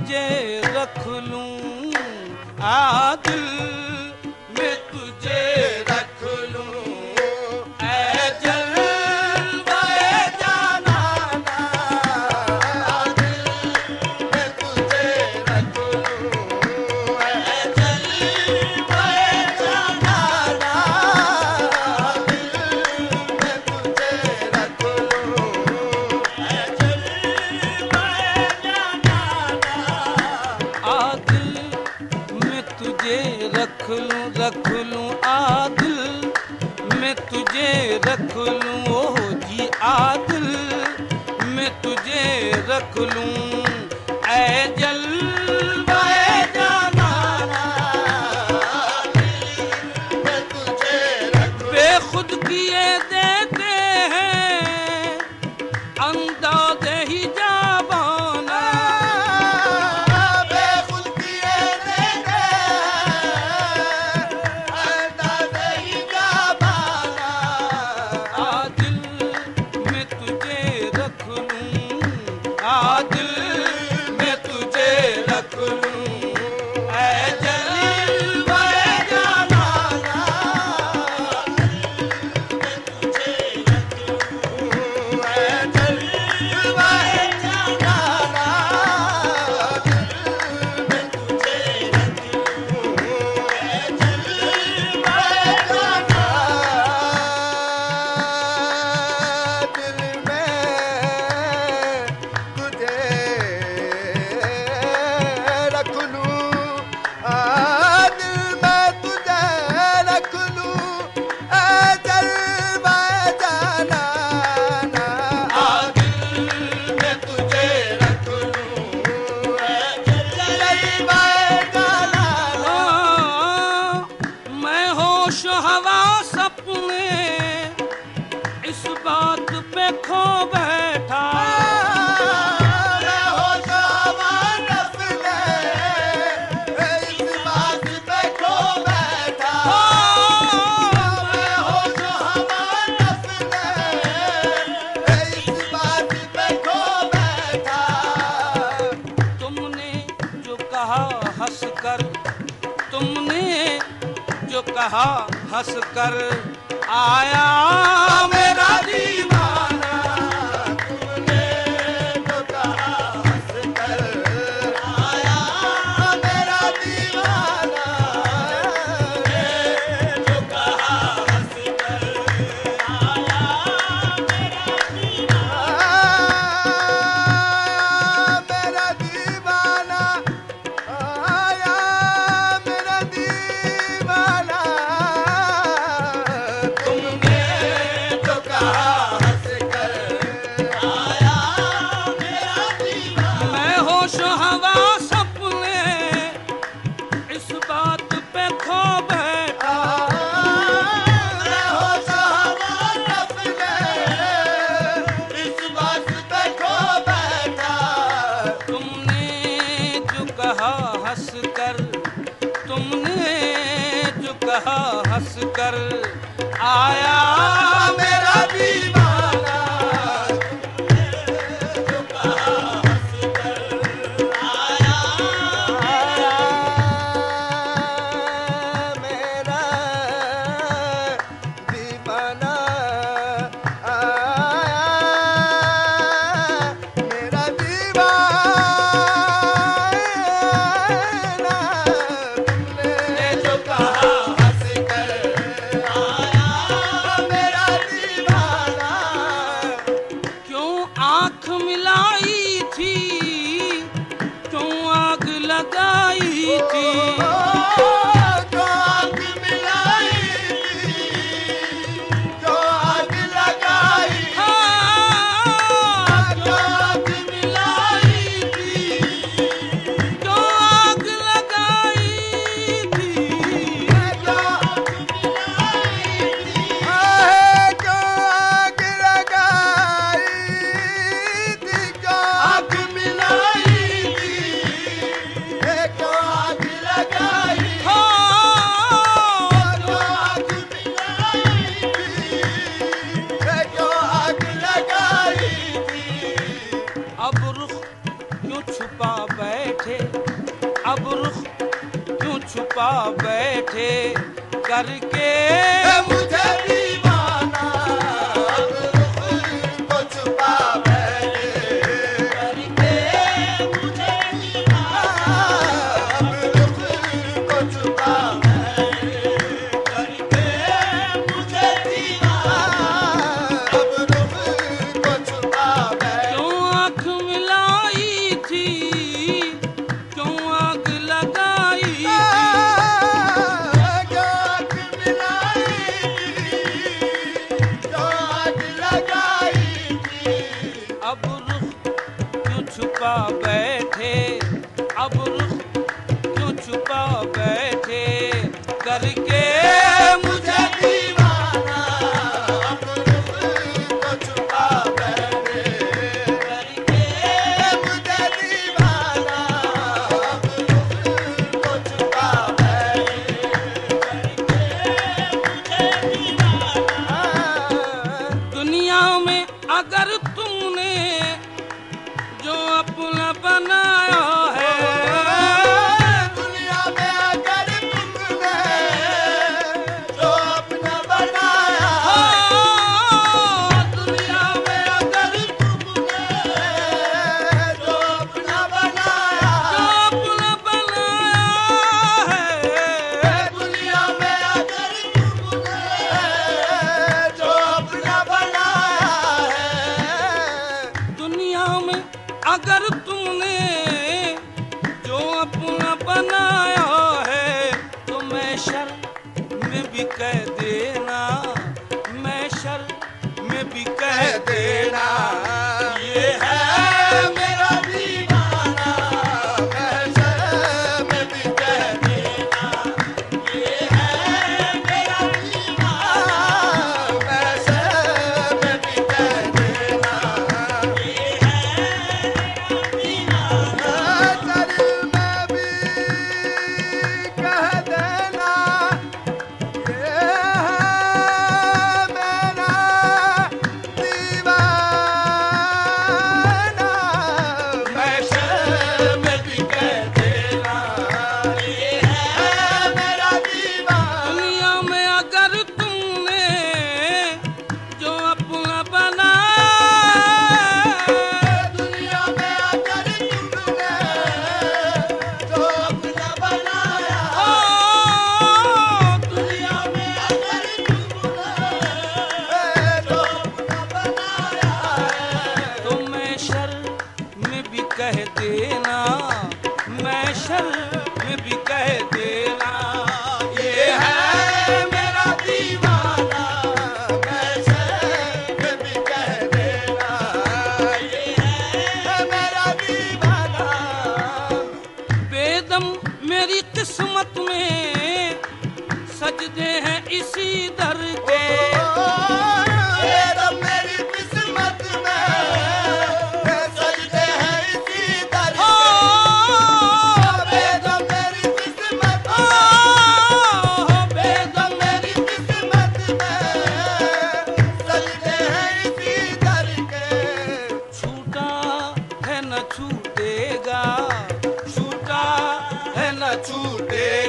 तुझे रख लूं, आ दिल में तुझे रख लूं, ऐ जलवाए जानाना, आ दिल में तुझे रख लूं, ऐ जलवाए जानाना, आ दिल में तुझे रख लूं, ऐ जलवाए जानाना, आ दिल में तुझे रख लूं, आ दिल में तुझे रख लूं, ओ जी आ दिल में तुझे रख लूं, ऐ जलवाए जानाना, आ दिल में तुझे रख लूं। बेखुद किए देते हैं अंदाज़े ही जाबाना, बेखुद किए देते हैं अंदाज़े ही जाबाना, आ दिल में तुझे रख लूं, आ दिल में तुझे रख लूं, ऐ जलवाए जानाना, में तुझे रख लूं, ऐ जलवाए जानाना, में तुझे रख लूं, ऐ जलवाए जानाना, दिल में तुझे रख लूं, आ दिल में तुझे रख लूं, ऐ जलवाए जानाना, आ दिल में तुझे रख लूं, ऐ जलवाए जानाना। मैं होश हवास अपने इस बात पे खो बैठा, मैं होश हवास अपने इस बात पे खो बैठा, मैं होश हवास अपने इस बात पे खो बैठा, तुमने जो कहा हंस कर, तुमने जो कहा हंस कर, आया मेरा दीवाना, तुमने जो कहा हंस कर, आया मेरा दीवाना, तुमने जो कहा हंस कर, आया मेरा दीवाना, मेरा दीवाना, आया मेरा दीवाना, तुमने जो कहा हंस कर, आया मेरा दीवाना। मैं होश हवास अपने इस बात पे खो बैठा, मैं होश हवास अपने इस बात पे खो बैठा, तुमने जो कहा हंस कर, तुमने जो कहा हंस कर, आया मेरा दीवाना, तुमने जो कहा हंस कर, आया मेरा दीवाना, आया मेरा दीवाना, तुमने जो कहा हंस कर, आया मेरा दीवाना। क्यों आँख मिलाई थी, क्यों आग लगाई थी, क्यों आग मिलाई थी, क्यों आग लगाई, क्यों आग मिलाई थी, क्यों आग लगाई थी, क्यों आग मिलाई थी, क्यों आग लगाई थी, क्यों आग मिलाई थी, क्यों आग लगाई, क्यों आग मिलाई थी, क्यों आग लगाई थी। अब रुख क्यों छुपा बैठे, छुपा बैठे करके मुझे दीवाना अब रुख को छुपा बैठे करके मुझे दीवाना अब रुख को छुपा बैठे करके मुझे दीवाना अब रुख को छुपा बैठे क्यों आँख मिलाई थी, क्यों आग लगाई थी, आग मिलाई थी जो आग लगाई थी अब रुख क्यों छुपा बैठे, अब रुख क्यों छुपा बैठे करके मुझे दीवाना अब रुख को छुपा बैठे करके मुझे दीवाना अब रुख को छुपा बैठे करके मुझे दीवाना दुनिया में अगर तुमने जो अपना बनाया है, दुनिया में अगर तुमने जो अपना बनाया दुनिया में अगर तुमने जो अपना बनाया अपना बनाया है, दुनिया में अगर तुमने जो अपना बनाया है दुनिया में अगर तुमने जो अपना बनाया है, तो मैशर में भी कह देना, मैशर में भी कह देना ये है मेरा दीवाना महशर में भी कह देना ये है मेरा दीवाना महशर में भी कह देना ये है मेरा दीवाना दिल में भी कह देना ये है मेरा दीवाना महशर में भी कह देना ये है मेरा दीवाना दुनिया में अगर तुमने जो अपना बनाया, दुनिया में अगर तुमने जो अपना बनाया दुनिया में अगर तुमने जो अपना बनाया तो मैशर में भी कह देना, मैशर में भी कह देना ये है मेरा दीवाना महशर में भी कह देना ये है मेरा दीवाना बेदम मेरी किस्मत में सजदे हैं इसी दर के, बेदम मेरी किस्मत में सजदे हैं इसी दर पे बेदम मेरी किस्मत बेदम मेरी किस्मत में सजदे हैं इसी दर के छूटा है न छूटेगा, छूटा है न छूटेगा